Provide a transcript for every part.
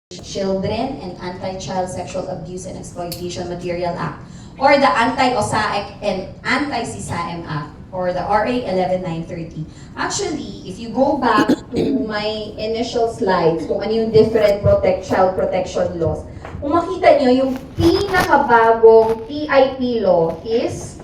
Children and Anti-Child Sexual Abuse and Exploitation Material Act, or the Anti-OSAEC and Anti-CSAM Act, or the RA 11930. Actually, if you go back to my initial slides, kung ano yung different child protection laws, kung makita nyo, yung pinakabagong TIP law is,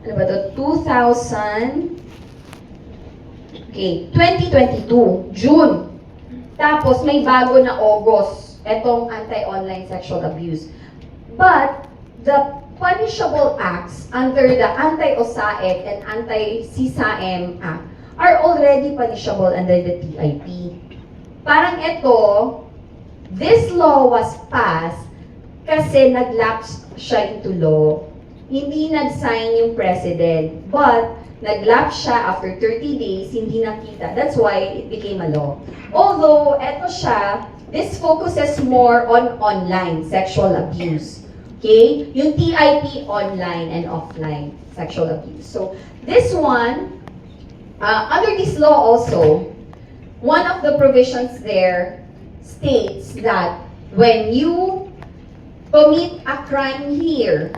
ano ba ito, 2022, June. Tapos, may bago na August, etong anti-online sexual abuse. But, the punishable acts under the Anti-OSAEC and Anti-CSAM Act are already punishable under the TIP. Parang ito, this law was passed kasi nag-lapse siya into law. Hindi nag-sign yung president, but nag-lapse siya after 30 days, hindi nakita. That's why it became a law. Although, eto siya, this focuses more on online sexual abuse. Okay? Yung TIP, online and offline sexual abuse. So, this one, under this law also, one of the provisions there states that when you commit a crime here,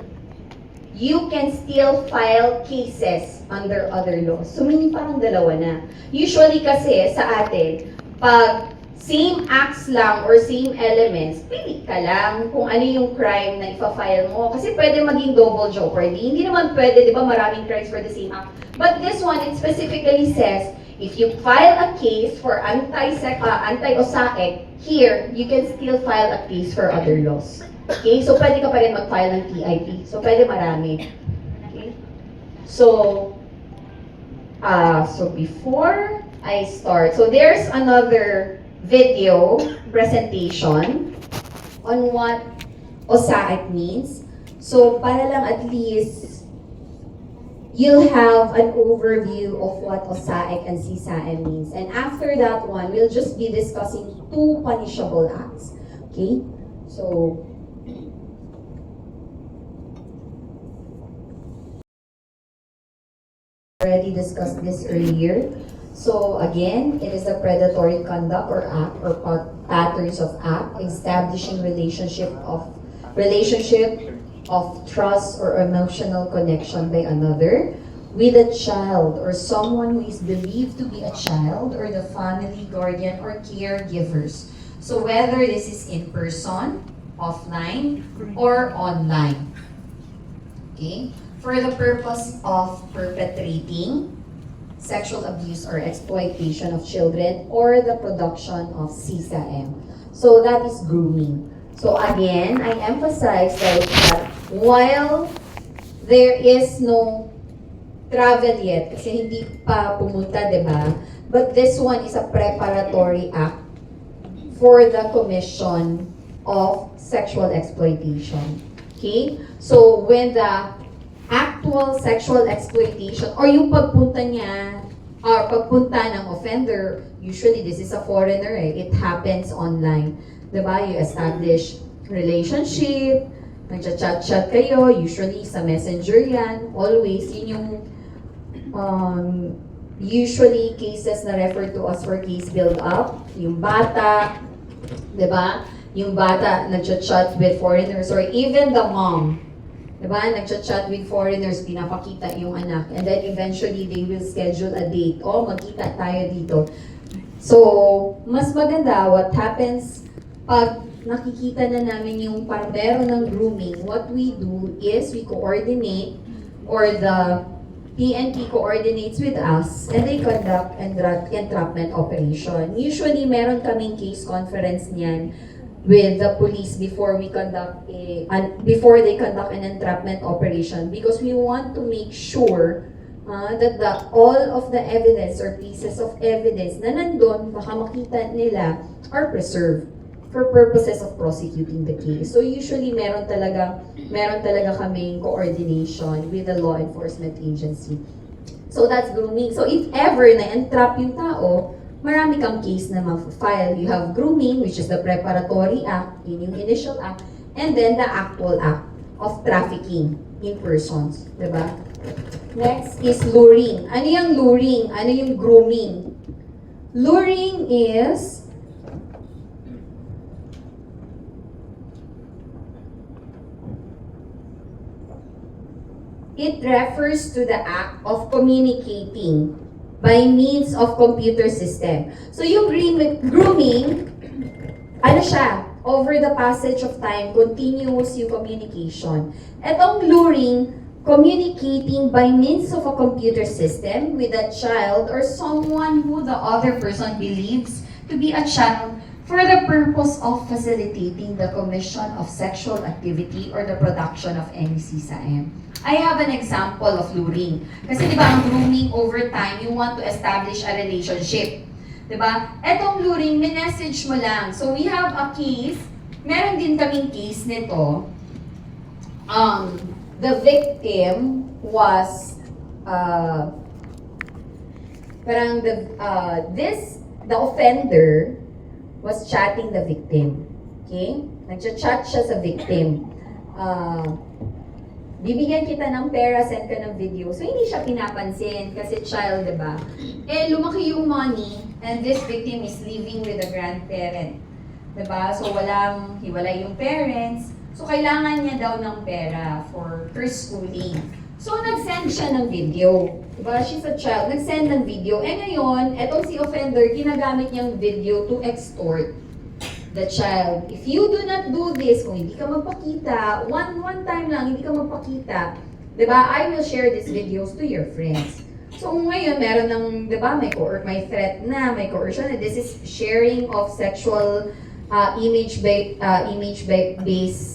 you can still file cases under other laws. So, meaning parang dalawa na. Usually kasi sa atin, pag same acts lang or same elements, pili ka lang kung ano yung crime na ipa-file mo. Kasi pwede maging double jeopardy. Hindi naman pwede, di ba, maraming crimes for the same act. But this one, it specifically says, if you file a case for anti-OSAEC, here, you can still file a case for other laws. Okay? So, pwede ka pa rin mag-file ng TIP. So, pwede marami. Okay? So before I start, so there's another video presentation on what OSAEC means. So, para lang at least you'll have an overview of what OSAEC and CSAM means. And after that one, we'll just be discussing two punishable acts. Okay? So, already discussed this earlier. So again, it is a predatory conduct or act or patterns of act establishing relationship of trust or emotional connection by another with a child or someone who is believed to be a child or the family, guardian, or caregivers. So whether this is in person, offline, or online. Okay? For the purpose of perpetrating sexual abuse or exploitation of children or the production of CSAM. So that is grooming. So again, I emphasize that while there is no travel yet, kasi hindi pa pumunta, diba? But this one is a preparatory act for the commission of sexual exploitation. Okay? So when the actual sexual exploitation or yung pagpunta niya or pagpunta ng offender, usually this is a foreigner, it happens online. Diba? You establish relationship, nagchat-chat kayo, usually sa messenger yan, always, yun yung usually cases na refer to as for case build-up, yung bata, diba? Yung bata nagchat-chat with foreigners or even the mom, diba? Nagchat-chat with foreigners, pinapakita yung anak. And then eventually, they will schedule a date. Oh, magkita tayo dito. So, mas maganda, what happens pag nakikita na namin yung parang meron ng grooming, what we do is we coordinate or the PNP coordinates with us and they conduct entrapment operation. Usually, meron kaming case conference niyan with the police before they conduct an entrapment operation because we want to make sure that all of the evidence or pieces of evidence na nandun, baka makita nila, are preserved for purposes of prosecuting the case. So usually meron talaga kaming coordination with the law enforcement agency. So that's grooming. So if ever na-entrap yung tao, marami kang case na ma-file. You have grooming, which is the preparatory act, yun yung initial act, and then the actual act of trafficking in persons. Diba? Next is luring. Ano yung luring? Ano yung grooming? Luring is it refers to the act of communicating by means of computer system. So yung grooming, ano siya, over the passage of time, continuous yung communication. Etong luring, communicating by means of a computer system with a child or someone who the other person believes to be a child for the purpose of facilitating the commission of sexual activity or the production of any CSAM. I have an example of luring. Kasi di ba ang grooming over time, you want to establish a relationship. Di ba? Etong luring, minessage mo lang. So we have a case, meron din kaming case nito. The victim was, the offender was chatting the victim. Okay? Nagchat-chat siya sa victim. Bibigyan kita ng pera, send ka ng video. So, hindi siya pinapansin kasi child, di ba? Eh, lumaki yung money and this victim is living with a grandparent. Di ba? So, hiwalay yung parents. So, kailangan niya daw ng pera for her schooling. So, nag-send siya ng video. Diba? She's a child. Nag-send ng video. Eh ngayon, etong si offender, ginagamit niyang video to extort the child. If you do not do this, kung hindi ka magpakita, one time lang, hindi ka magpakita, diba? I will share these videos to your friends. So, ngayon, meron ng, diba, may threat na, may coercion na. This is sharing of sexual image-based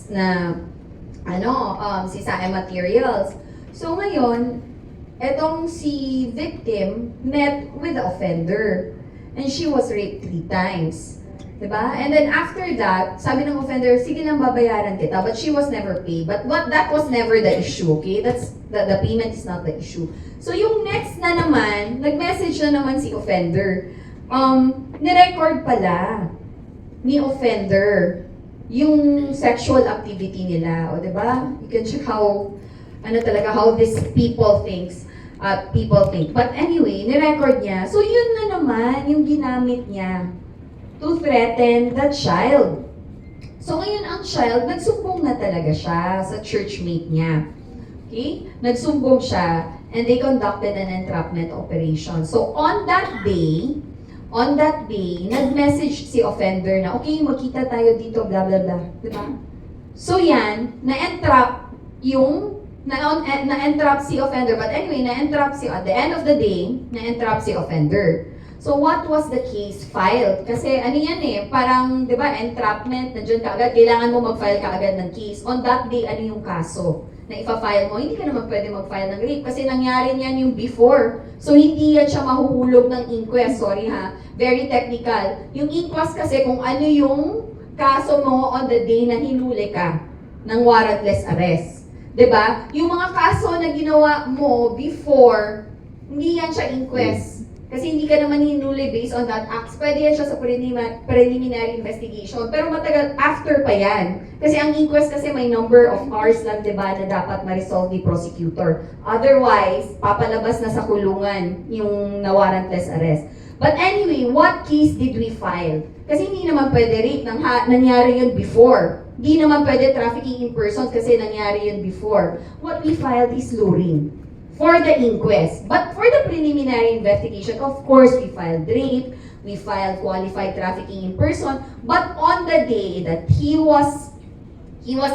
na, CSAM materials. So ngayon, etong si victim met with the offender. And she was raped 3 times. Diba? And then after that, sabi ng offender, sige lang babayaran kita. But she was never paid. But that was never the issue, okay? The payment is not the issue. So yung next na naman, nag-message na naman si offender. Nirecord pala ni offender yung sexual activity nila. O diba? You can check how these people think. But anyway, nirecord niya. So yun na naman yung ginamit niya to threaten the child. So ngayon ang child, nagsumbong na talaga siya sa churchmate niya. Okay? Nagsumbong siya and they conducted an entrapment operation. So on that day, nag-message si offender na, okay, magkita tayo dito, blah, blah, blah. Diba? So yan, na-entrap si offender. But anyway, at the end of the day, na-entrap si offender. So what was the case filed? Kasi ano yan parang, di ba, entrapment, nandiyan ka agad, kailangan mo mag-file ka agad ng case. On that day, ano yung kaso na ipa-file mo? Hindi ka naman pwede mag-file ng rape kasi nangyari niyan yung before. So hindi yan siya mahuhulog ng inquest, sorry ha. Very technical. Yung inquest kasi kung ano yung kaso mo on the day na hinuli ka ng warrantless arrest. 'Di ba? Yung mga kaso na ginawa mo before, hindi yan siya inquest. Kasi hindi ka naman hinuli based on that act. Pwede yan siya sa preliminary investigation. Pero matagal after pa yan. Kasi ang inquest kasi may number of hours lang, 'di ba, na dapat ma-resolve ni prosecutor. Otherwise, papalabas na sa kulungan yung na-warrantless arrest. But anyway, what case did we file? Kasi hindi naman pwede rape, nangyari yun before. Di naman pwede trafficking in persons kasi nangyari yun before. What we filed is luring for the inquest. But for the preliminary investigation, of course, we filed rape, we filed qualified trafficking in person, but on the day that he was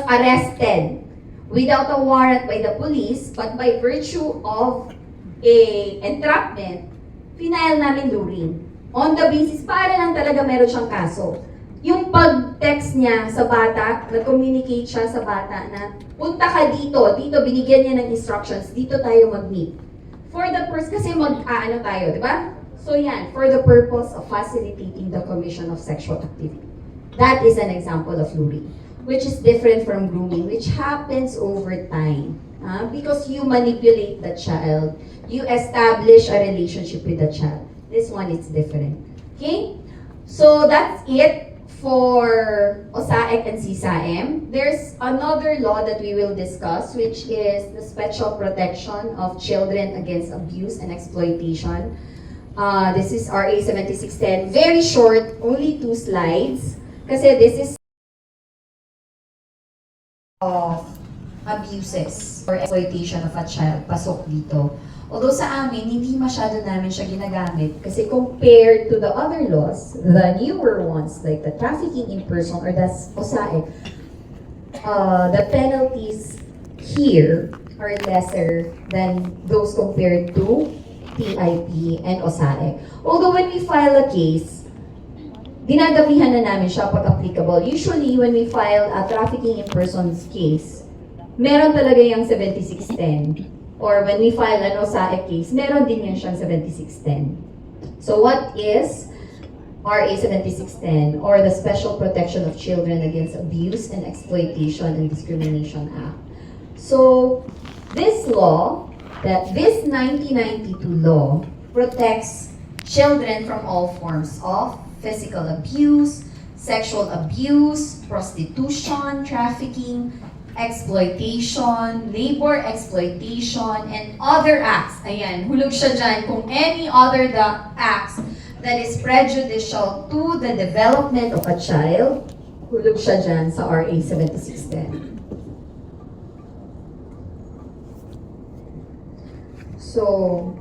arrested without a warrant by the police, but by virtue of a entrapment, final namin luring. On the basis, para lang talaga meron siyang kaso. Yung pag-text niya sa bata, nag-communicate siya sa bata na, punta ka dito, binigyan niya ng instructions, dito tayo mag-meet. For the purpose, kasi mag-aano tayo, di ba? So yan, for the purpose of facilitating the commission of sexual activity. That is an example of luring, which is different from grooming, which happens over time. Because you manipulate the child, you establish a relationship with the child. This one is different. Okay? So that's it for OSAEC and CSAM. There's another law that we will discuss, which is the Special Protection of Children Against Abuse and Exploitation. This is RA 7610. Very short, only 2 slides. Kasi this is abuses or exploitation of a child pasok dito. Although sa amin, hindi masyado namin siya ginagamit kasi compared to the other laws, the newer ones like the trafficking in person or the OSAE, the penalties here are lesser than those compared to TIP and OSAE. Although when we file a case, dinadamihan na namin siya pag applicable. Usually, when we file a trafficking in persons case, meron talaga yung 7610. Or when we file an OSAE case, meron din yan siyang 7610. So what is RA 7610 or the Special Protection of Children Against Abuse and Exploitation and Discrimination Act? So this law, this 1992 law, protects children from all forms of physical abuse, sexual abuse, prostitution, trafficking, exploitation, labor exploitation, and other acts. Ayan, hulog siya dyan. Kung any other acts that is prejudicial to the development of a child, hulog siya dyan sa RA 7610. So,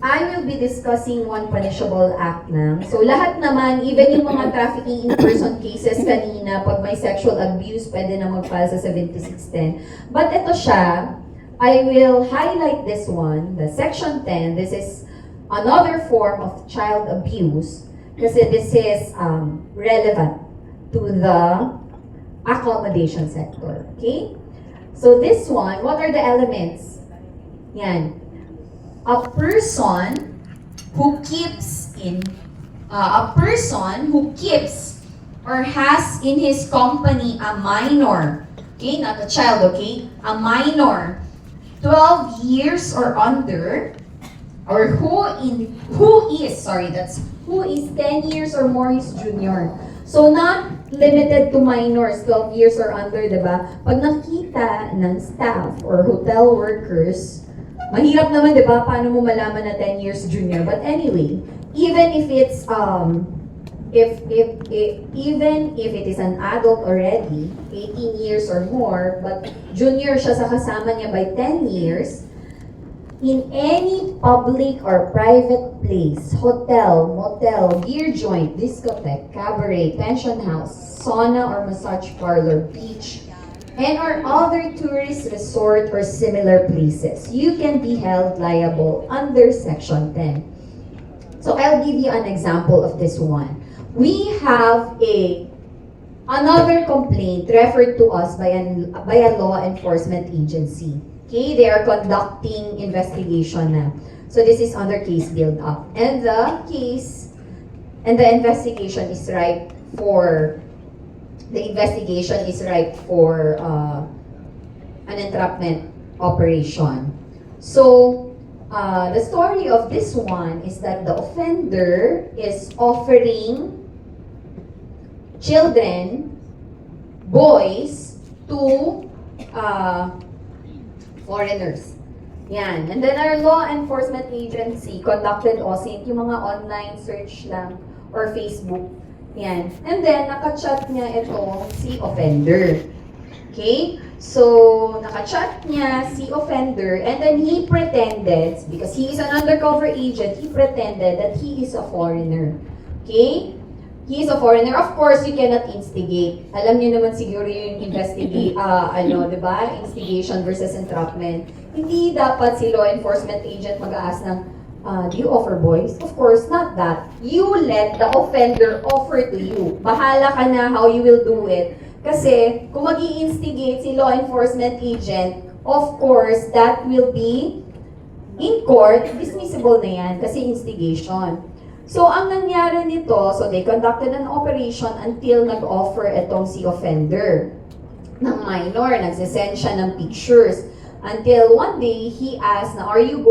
I will be discussing one punishable act lang. So, lahat naman, even yung mga trafficking in person cases kanina, pag may sexual abuse, pwede na mag-file sa 7610. But ito siya, I will highlight this one, the Section 10. This is another form of child abuse kasi this is relevant to the accommodation sector. Okay? So, this one, what are the elements? Yan. A person who keeps or has in his company a minor, okay, not a child, okay, a minor, 12 years or under, or who is 10 years or more his junior. So not limited to minors, 12 years or under, diba? Pag nakita ng staff or hotel workers, mahirap naman, di ba? Paano mo malaman na 10 years junior? But anyway, even if it's even if it is an adult already, 18 years or more, but junior siya sa kasama niya by 10 years, in any public or private place, hotel, motel, beer joint, discotheque, cabaret, pension house, sauna or massage parlor, beach, and or other tourist resort or similar places, you can be held liable under Section 10. So I'll give you an example of this one. We have another complaint referred to us by a law enforcement agency. Okay, they are conducting investigation na. So this is under case build up, and the investigation is ripe for. The investigation is ripe for an entrapment operation. So, the story of this one is that the offender is offering children, boys, to foreigners. Yan. And then our law enforcement agency conducted OSINT, yung mga online search lang, or Facebook. Yan. And then, nakachat niya itong si offender. Okay? So, nakachat niya si offender and then he pretended, because he is an undercover agent, he pretended that he is a foreigner. Okay? He is a foreigner. Of course, you cannot instigate. Alam niyo naman siguro yung investigate, diba? Instigation versus entrapment. Hindi dapat si law enforcement agent mag-aas ng do you offer boys? Of course, not that. You let the offender offer to you. Bahala ka na how you will do it. Kasi, kung mag-i-instigate si law enforcement agent, of course, that will be in court, dismissible na yan kasi instigation. So, ang nangyari nito, so they conducted an operation until nag-offer itong si offender ng minor, nagsisend siya ng pictures. Until one day, he asked na, are you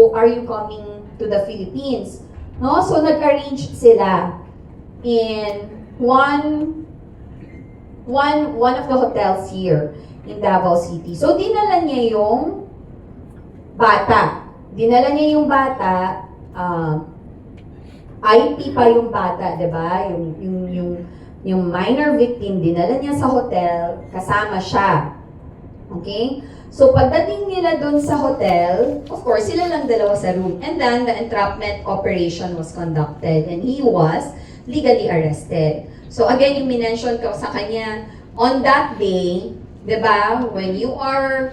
coming to the Philippines? No? So, nag-arrange sila in one of the hotels here in Davao City. So, dinala niya yung bata. IP pa yung bata, di ba? Yung minor victim, dinala niya sa hotel, kasama siya. Okay? So, pagdating nila dun sa hotel, of course, sila lang dalawa sa room. And then, the entrapment operation was conducted and he was legally arrested. So, again, yung minention ko sa kanya, on that day, di ba, when you are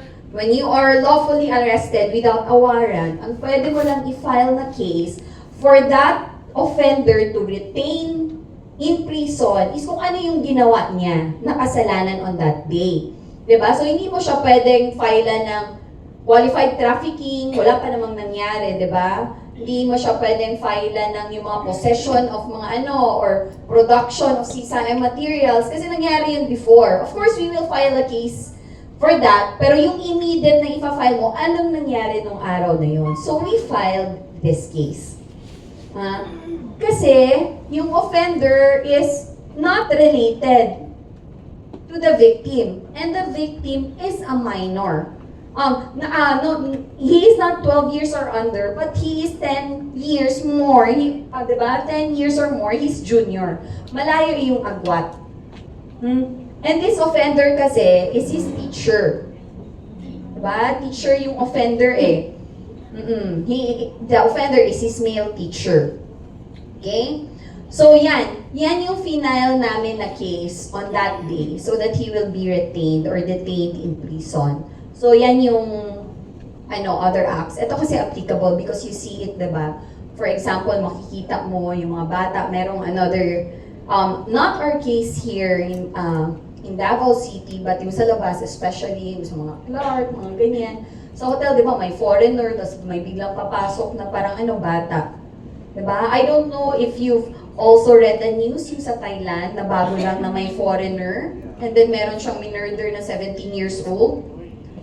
lawfully arrested without a warrant, ang pwede mo lang i-file na case for that offender to retain in prison is kung ano yung ginawa niya na kasalanan on that day. Diba? So, hindi mo siya pwedeng filean ng qualified trafficking, wala pa namang nangyari, diba? Hindi mo siya pwedeng filean ng yung mga possession of mga or production of CSIM materials kasi nangyari yun before. Of course, we will file a case for that, pero yung immediate na ipa-file mo, anong nangyari nung araw na yun? So, we filed this case. Kasi, yung offender is not related to the victim. And the victim is a minor. He is not 12 years or under, but he is 10 years more. Diba? 10 years or more, he's junior. Malayo yung agwat. And this offender kasi is his teacher. Diba? Teacher yung offender eh. The offender is his male teacher. Okay? So yan yung final namin na case on that day so that he will be retained or detained in prison. So yan yung other acts. Ito kasi applicable because you see it, diba? For example, makikita mo yung mga bata, merong another, not our case here in Davao City, but yung sa labas, especially yung sa mga Clark, mga ganyan. Sa hotel, di ba, may foreigner, tapos may biglang papasok na parang bata. Diba? I don't know if you've also read the news yung sa Thailand na bago lang na may foreigner and then meron siyang minurder na 17 years old.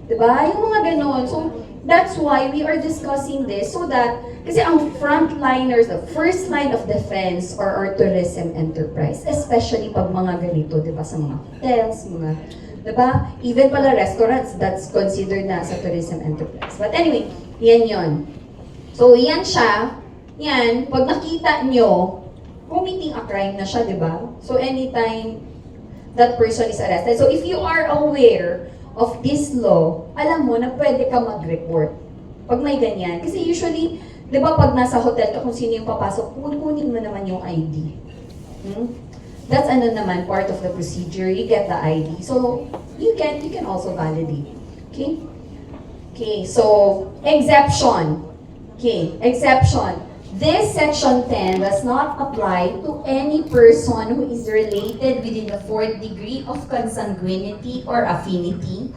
Diba? Yung mga ganon. So, that's why we are discussing this so that, kasi ang frontliners, the first line of defense are our tourism enterprise, especially pag mga ganito, diba? Sa mga hotels, mga, diba? Even pala restaurants, that's considered na sa tourism enterprise. But anyway, yan yon. So, yan siya. Yan, pag nakita nyo, committing a crime na siya, di ba? So, anytime that person is arrested. So, if you are aware of this law, alam mo na pwede ka mag-report. Pag may ganyan. Kasi usually, di ba pag nasa hotel ka, kung sino yung papasok, kunin mo naman yung ID. That's naman, part of the procedure. You get the ID. So, you can also validate. Okay? Okay, so, exception. Okay, exception. This Section 10 does not apply to any person who is related within the fourth degree of consanguinity or affinity,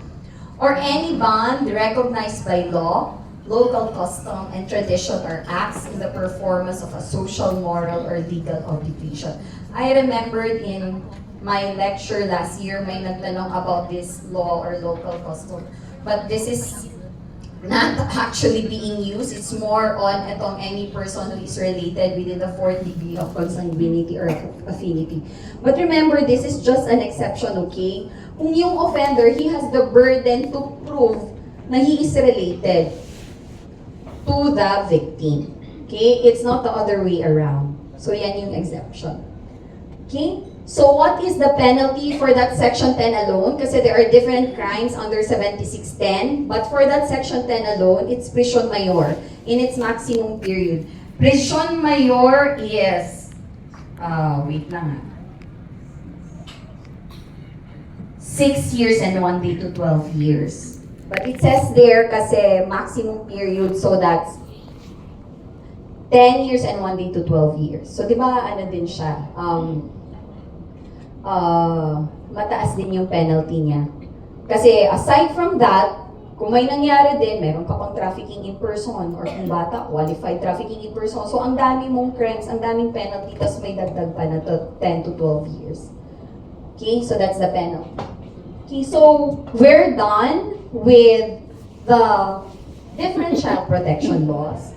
or any bond recognized by law, local custom, and tradition or acts in the performance of a social, moral, or legal obligation. I remembered in my lecture last year, may nagtanong about this law or local custom, but this is not actually being used. It's more on any person who is related within the fourth degree of consanguinity or affinity. But remember, this is just an exception, okay? Kung yung offender, he has the burden to prove na he is related to the victim. Okay? It's not the other way around. So yan yung exception. Okay? So what is the penalty for that Section 10 alone? Kasi there are different crimes under 7610. But for that Section 10 alone, it's prison mayor in its maximum period. Prison mayor is, wait lang 6 years and 1 day to 12 years. But it says there kasi maximum period, so that's 10 years and 1 day to 12 years. So di ba din siya? Mataas din yung penalty niya. Kasi aside from that, kung may nangyari din, meron ka pang trafficking in person or kung bata, qualified trafficking in person. So ang dami mong crimes, ang daming penalty, tapos may dagdag pa na 10 to 12 years. Okay, so that's the penalty. Okay, so we're done with the different child protection laws.